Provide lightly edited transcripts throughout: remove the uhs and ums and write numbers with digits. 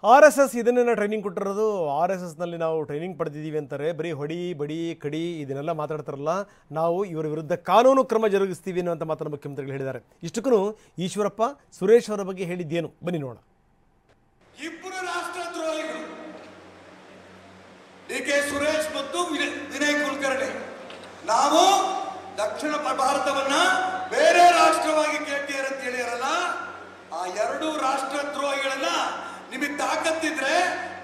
RSS ಇದನ್ನೆಲ್ಲ training ಕೊಟ್ಟಿರೋದು RSS ನಲ್ಲಿ ನಾವು ಟ್ರೈನಿಂಗ್ ಪಡೆದಿದ್ದೀವಿ ಅಂತಾರೆ. ಬರೀ ಹೊಡಿ ಬಡಿ ಕಡಿ ಇದನ್ನೆಲ್ಲ ಮಾತಾಡ್ತಾರಲ್ಲ, ನಾವು ಇವರ ವಿರುದ್ಧ ಕಾನೂನು ಕ್ರಮ ಜರುಗಿಸ್ತೀವಿ ಅನ್ನುವಂಥ ಮಾತನ್ನು ಮುಖ್ಯಮಂತ್ರಿಗಳು ಹೇಳಿದ್ದಾರೆ. ಇಷ್ಟಕ್ಕೂ ಈಶ್ವರಪ್ಪ ಸುರೇಶ್ ಅವರ ಬಗ್ಗೆ ಹೇಳಿದ್ದೇನು ಬನ್ನಿ ನೋಡೋಣ. ಇಬ್ಬರು ರಾಷ್ಟ್ರದ್ರೋಹಿಗಳು DK ಸುರೇಶ್ ಮತ್ತು ವಿನಯ್ ಕುಲಕರ್ಣಿ. ನಾವು ದಕ್ಷಿಣ ಭಾರತವನ್ನ ಬೇರೆ ರಾಷ್ಟ್ರವಾಗಿ ಕೇಳ್ತೀರ ಅಂತ ಹೇಳಿರಲ್ಲ, ಆ ಎರಡು ರಾಷ್ಟ್ರದ್ರೋಹಿಗಳನ್ನ ನಿಮಗೆ ತಾಕತ್ತಿದ್ರೆ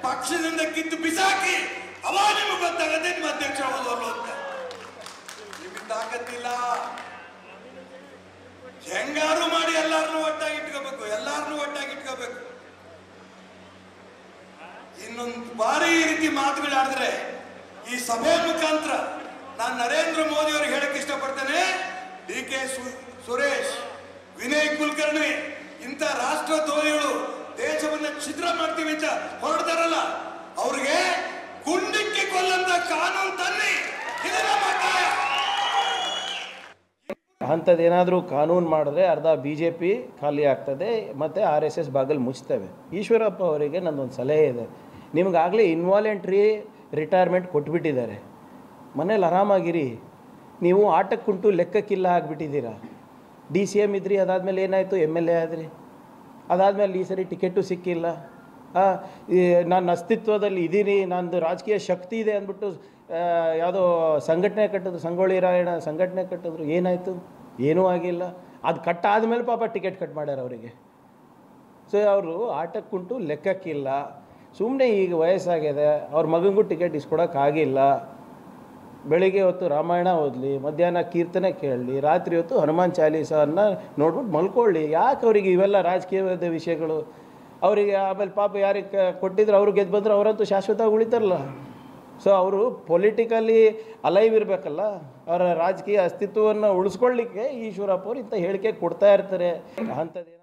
ಪಕ್ಷದಿಂದ ಕಿತ್ತು ಬಿಸಾಕಿ, ಅವಾಗ ನಿಮಗೆ ಗೊತ್ತಾಗತ್ತೆ ನಿಮ್ಮ ಅಧ್ಯಕ್ಷ ಹೋದವರು ಅಂತ. ನಿಮಗೆ ತಾಕತ್ತಿಲ್ಲ, ಹೆಂಗಾರು ಮಾಡಿ ಎಲ್ಲಾರನ್ನೂ ಒಟ್ಟಾಗಿ ಇಟ್ಕೋಬೇಕು. ಇನ್ನೊಂದು ಬಾರಿ ಈ ರೀತಿ ಮಾತುಗಳಾಡಿದ್ರೆ ಈ ಸಭೆ ಮುಖಾಂತರ ನಾನು ನರೇಂದ್ರ ಮೋದಿ ಅವರಿಗೆ ಹೇಳಕ್ ಇಷ್ಟಪಡ್ತೇನೆ, DK ಸುರೇಶ್, ವಿನಯ್ ಕುಲಕರ್ಣಿ ಇಂಥ ರಾಷ್ಟ್ರದ್ರೋಹಿಗಳು ದೇಶವನ್ನ ಛಿದ್ರ ಮಾಡ್ತೀವಿ ಅಂತ ಹೊರಡ್ತಾರಲ್ಲ, ಅವ್ರಿಗೆ ಗುಂಡಿಕ್ಕಿ ಕೊಲ್ಲಂತ ಕಾನೂನು ತನ್ನಿ. ಅಂಥದ್ದೇನಾದರೂ ಕಾನೂನು ಮಾಡಿದ್ರೆ ಅರ್ಧ BJP ಖಾಲಿ ಆಗ್ತದೆ ಮತ್ತು RSS ಬಾಗಿಲು ಮುಚ್ತೇವೆ. ಈಶ್ವರಪ್ಪ ಅವರಿಗೆ ನನ್ನೊಂದು ಸಲಹೆ ಇದೆ. ನಿಮಗಾಗಲೇ ಇನ್ವಾಲೆಂಟ್ರಿ ರಿಟೈರ್ಮೆಂಟ್ ಕೊಟ್ಬಿಟ್ಟಿದ್ದಾರೆ, ಮನೇಲಿ ಆರಾಮಾಗಿರಿ. ನೀವು ಆಟಕ್ಕುಂಟು ಲೆಕ್ಕಕ್ಕಿಲ್ಲ ಆಗಿಬಿಟ್ಟಿದ್ದೀರಾ. DCM ಇದ್ರಿ, ಅದಾದಮೇಲೆ ಏನಾಯಿತು, MLA ಆದ್ರಿ, ಅದಾದಮೇಲೆ ಈ ಸರಿ ಟಿಕೆಟು ಸಿಕ್ಕಿಲ್ಲ. ನಾನು ಅಸ್ತಿತ್ವದಲ್ಲಿ ಇದ್ದೀನಿ, ನಂದು ರಾಜಕೀಯ ಶಕ್ತಿ ಇದೆ ಅಂದ್ಬಿಟ್ಟು ಯಾವುದೋ ಸಂಘಟನೆ ಕಟ್ಟಿದ್ರು, ಸಂಗೊಳ್ಳಿ ರಾಯಣ್ಣ ಸಂಘಟನೆ ಕಟ್ಟಿದ್ರು, ಏನಾಯಿತು? ಏನೂ ಆಗಿಲ್ಲ. ಅದು ಕಟ್ಟಾದಮೇಲೆ ಪಾಪ ಟಿಕೆಟ್ ಕಟ್ ಮಾಡ್ಯಾರ ಅವರಿಗೆ. ಸೊ ಅವರು ಆಟಕ್ಕುಂಟು ಲೆಕ್ಕಕ್ಕಿಲ್ಲ. ಸುಮ್ಮನೆ ಈಗ ವಯಸ್ಸಾಗಿದೆ, ಅವ್ರ ಮಗನಿಗೂ ಟಿಕೆಟ್ ಇಸ್ಕೊಡೋಕ್ಕಾಗಿಲ್ಲ. ಬೆಳಿಗ್ಗೆ ಹೊತ್ತು ರಾಮಾಯಣ ಓದಲಿ, ಮಧ್ಯಾಹ್ನ ಕೀರ್ತನೆ ಕೇಳಲಿ, ರಾತ್ರಿ ಹೊತ್ತು ಹನುಮಾನ್ ಚಾಲೀಸನ್ನು ನೋಡ್ಬಿಟ್ಟು ಮಲ್ಕೊಳ್ಳಿ. ಯಾಕೆ ಅವರಿಗೆ ಇವೆಲ್ಲ ರಾಜಕೀಯವಾದ ವಿಷಯಗಳು? ಅವರಿಗೆ ಆಮೇಲೆ ಪಾಪ ಯಾರಿಗೆ ಕೊಟ್ಟಿದ್ರು ಅವರು ಗೆದ್ದು ಬಂದರು, ಅವರಂತೂ ಶಾಶ್ವತವಾಗಿ ಉಳಿತಾರಲ್ಲ. ಸೊ ಅವರು ಪೊಲಿಟಿಕಲಿ ಅಲೈವ್ ಇರಬೇಕಲ್ಲ, ಅವರ ರಾಜಕೀಯ ಅಸ್ತಿತ್ವವನ್ನು ಉಳಿಸ್ಕೊಳ್ಳಿಕ್ಕೆ ಈಶ್ವರಪ್ಪ ಅವರು ಇಂಥ ಹೇಳಿಕೆ ಕೊಡ್ತಾ ಇರ್ತಾರೆ. ಅಂಥದ್ದೇನು